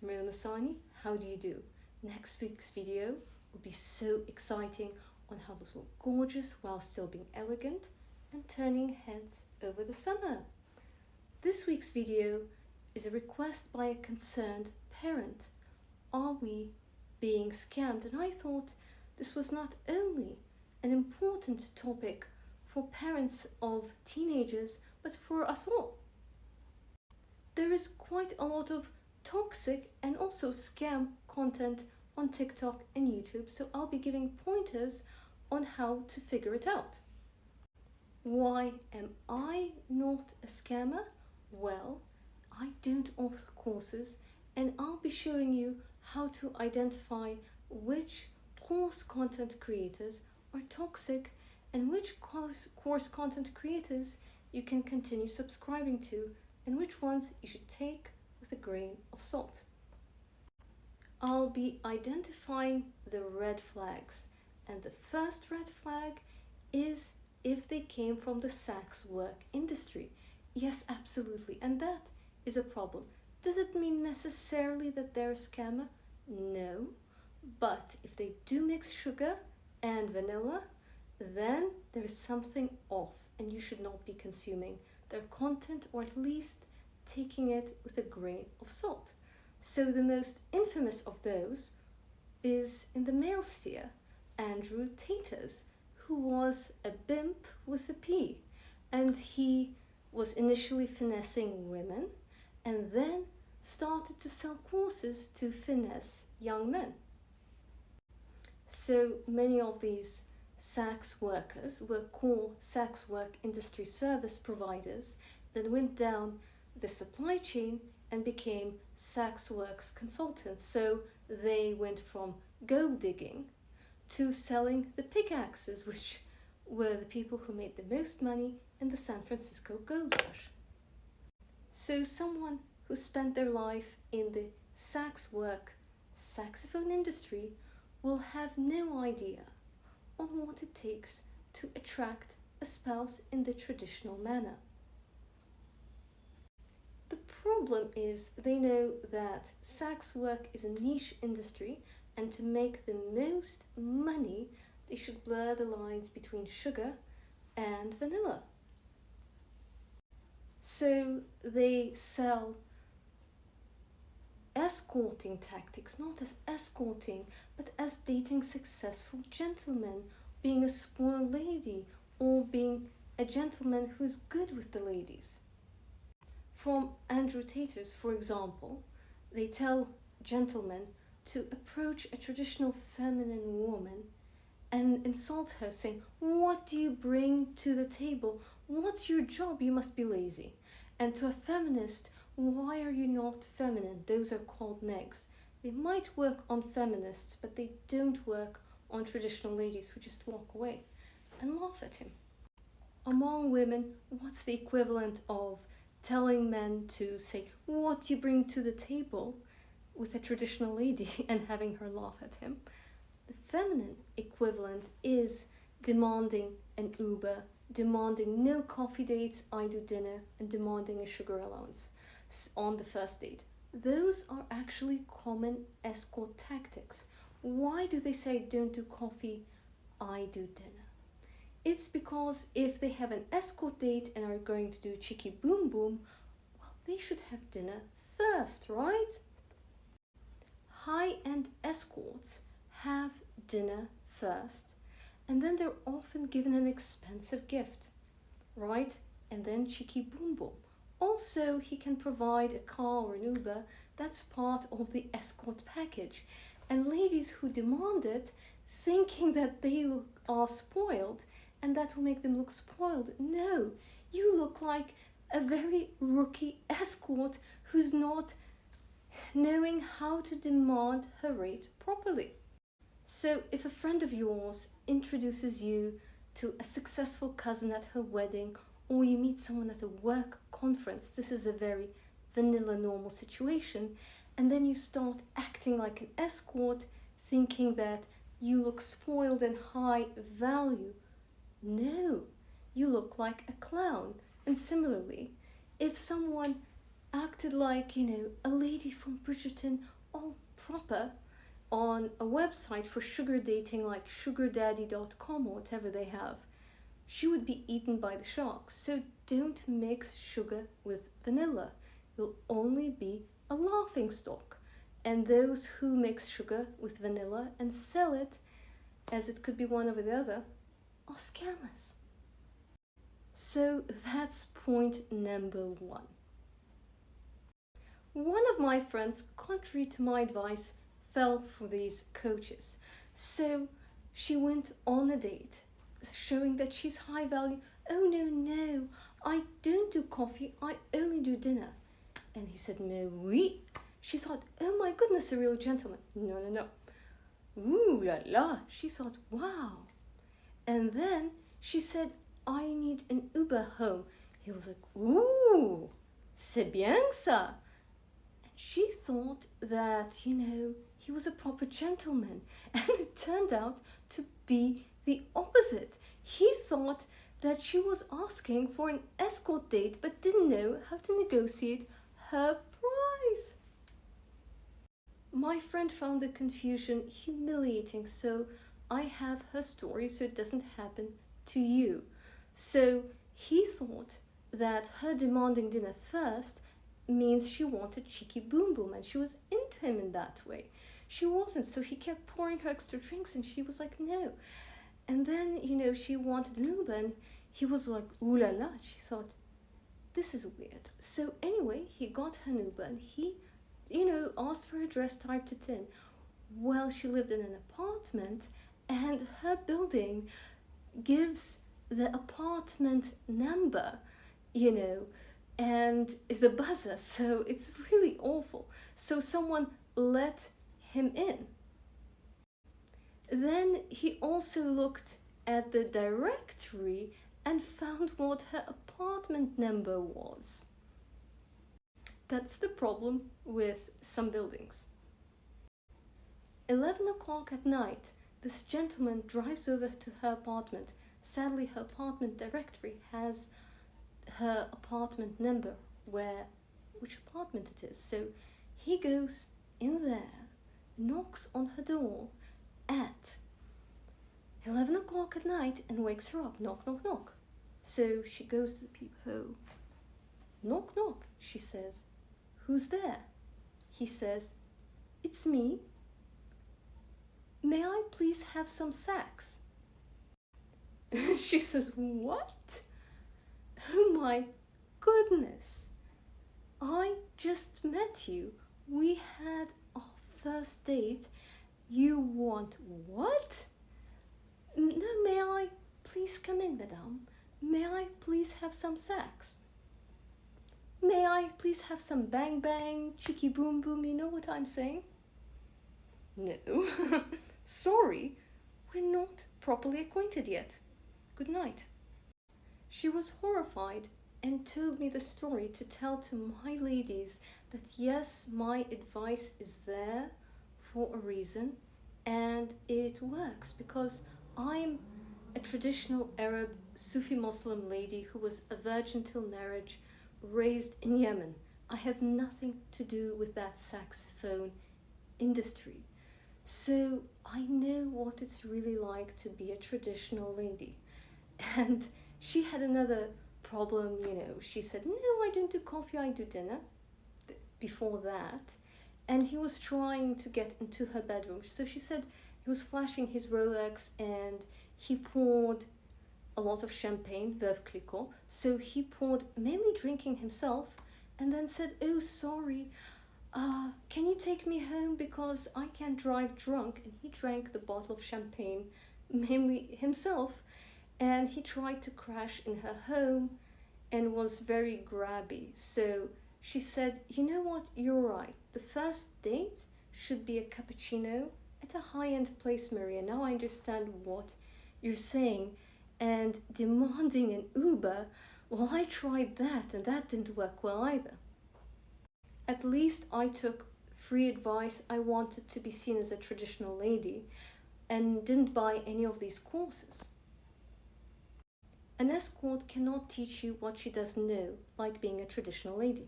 Mina Irfan, how do you do? Next week's video will be so exciting on how to look gorgeous while still being elegant and turning heads over the summer. This week's video is a request by a concerned parent. Are we being scammed? And I thought this was not only an important topic for parents of teenagers, but for us all. There is quite a lot of toxic and also scam content on TikTok and YouTube, so I'll be giving pointers on how to figure it out. Why am I not a scammer? Well, I don't offer courses, and I'll be showing you how to identify which course content creators are toxic and which course content creators you can continue subscribing to and which ones you should take with a grain of salt. I'll be identifying the red flags, and the first red flag is if they came from the sex work industry. Yes, absolutely, and that is a problem. Does it mean necessarily that they're a scammer? No, but if they do mix sugar and vanilla, then there's something off and you should not be consuming their content, or at least taking it with a grain of salt. So the most infamous of those is in the male sphere, Andrew Taters, who was a bimp with a P, and he was initially finessing women and then started to sell courses to finesse young men. So many of these sex workers were core sex work industry service providers that went down the supply chain and became sex works consultants. So they went from gold digging to selling the pickaxes, which were the people who made the most money in the San Francisco gold rush. So someone who spent their life in the sex work saxophone industry will have no idea on what it takes to attract a spouse in the traditional manner. The problem is they know that sex work is a niche industry, and to make the most money, they should blur the lines between sugar and vanilla. So they sell escorting tactics, not as escorting, but as dating successful gentlemen, being a spoiled lady, or being a gentleman who's good with the ladies. From Andrew Taters, for example, they tell gentlemen to approach a traditional feminine woman and insult her, saying, "What do you bring to the table? What's your job? You must be lazy." And to a feminist, "Why are you not feminine? Those are called negs." They might work on feminists, but they don't work on traditional ladies who just walk away and laugh at him. Among women, what's the equivalent of telling men to say, "What do you bring to the table?" with a traditional lady and having her laugh at him? The feminine equivalent is demanding an Uber, demanding no coffee dates, I do dinner, and demanding a sugar allowance on the first date. Those are actually common escort tactics. Why do they say don't do coffee, I do dinner? It's because if they have an escort date and are going to do cheeky boom boom, well, they should have dinner first, right? High-end escorts have dinner first, and then they're often given an expensive gift, right? And then cheeky boom boom. Also, he can provide a car or an Uber. That's part of the escort package. And ladies who demand it, thinking that they are spoiled, and that will make them look spoiled. No, you look like a very rookie escort who's not knowing how to demand her rate properly. So if a friend of yours introduces you to a successful cousin at her wedding, or you meet someone at a work conference, this is a very vanilla normal situation, and then you start acting like an escort, thinking that you look spoiled and high value. No, you look like a clown. And similarly, if someone acted like, a lady from Bridgerton, all proper, on a website for sugar dating like sugardaddy.com or whatever they have, she would be eaten by the sharks. So don't mix sugar with vanilla. You'll only be a laughing stock. And those who mix sugar with vanilla and sell it as it could be one over the other are scammers. So that's point number one. One of my friends, contrary to my advice, fell for these coaches. So she went on a date, showing that she's high value. Oh, no, I don't do coffee, I only do dinner. And he said, mais oui. She thought, oh my goodness, a real gentleman. No. Ooh la la. She thought, wow. And then she said, I need an Uber home. He was like, ooh, c'est bien ça. And she thought that, he was a proper gentleman. And it turned out to be the opposite. He thought that she was asking for an escort date but didn't know how to negotiate her price. My friend found the confusion humiliating, so I have her story so it doesn't happen to you. So he thought that her demanding dinner first means she wanted cheeky boom boom, and she was into him in that way. She wasn't, so he kept pouring her extra drinks and she was like, no. And then, she wanted an Uber and he was like, ooh la la. She thought, this is weird. So anyway, he got her an Uber and he, asked for her address typed it in. Well, she lived in an apartment and her building gives the apartment number, and the buzzer. So it's really awful. So someone let him in. Then he also looked at the directory and found what her apartment number was. That's the problem with some buildings. 11 o'clock at night, this gentleman drives over to her apartment. Sadly, her apartment directory has her apartment number, which apartment it is. So he goes in there, knocks on her door at 11 o'clock at night and wakes her up. Knock, knock, knock. So she goes to the peephole. Knock, knock, she says. Who's there? He says, it's me. May I please have some sacks? She says, what? Oh my goodness. I just met you. We had our first date. You want what? No, may I please come in, madame? May I please have some sacks? May I please have some bang bang, cheeky boom boom, you know what I'm saying? No. Sorry, we're not properly acquainted yet. Good night. She was horrified and told me the story to tell to my ladies that yes, my advice is there for a reason and it works because I'm a traditional Arab Sufi Muslim lady who was a virgin till marriage, raised in Yemen. I have nothing to do with that saxophone industry. So I know what it's really like to be a traditional lady. And she had another problem, she said, no, I don't do coffee, I do dinner, before that. And he was trying to get into her bedroom. So she said he was flashing his Rolex and he poured a lot of champagne, Veuve Clicquot. So he poured, mainly drinking himself, and then said, oh, sorry, can you take me home because I can't drive drunk? And he drank the bottle of champagne, mainly himself. And he tried to crash in her home and was very grabby. So she said, you know what, you're right. The first date should be a cappuccino at a high-end place, Maria. Now I understand what you're saying. And demanding an Uber, well, I tried that and that didn't work well either. At least I took free advice. I wanted to be seen as a traditional lady and didn't buy any of these courses. An escort cannot teach you what she doesn't know, like being a traditional lady.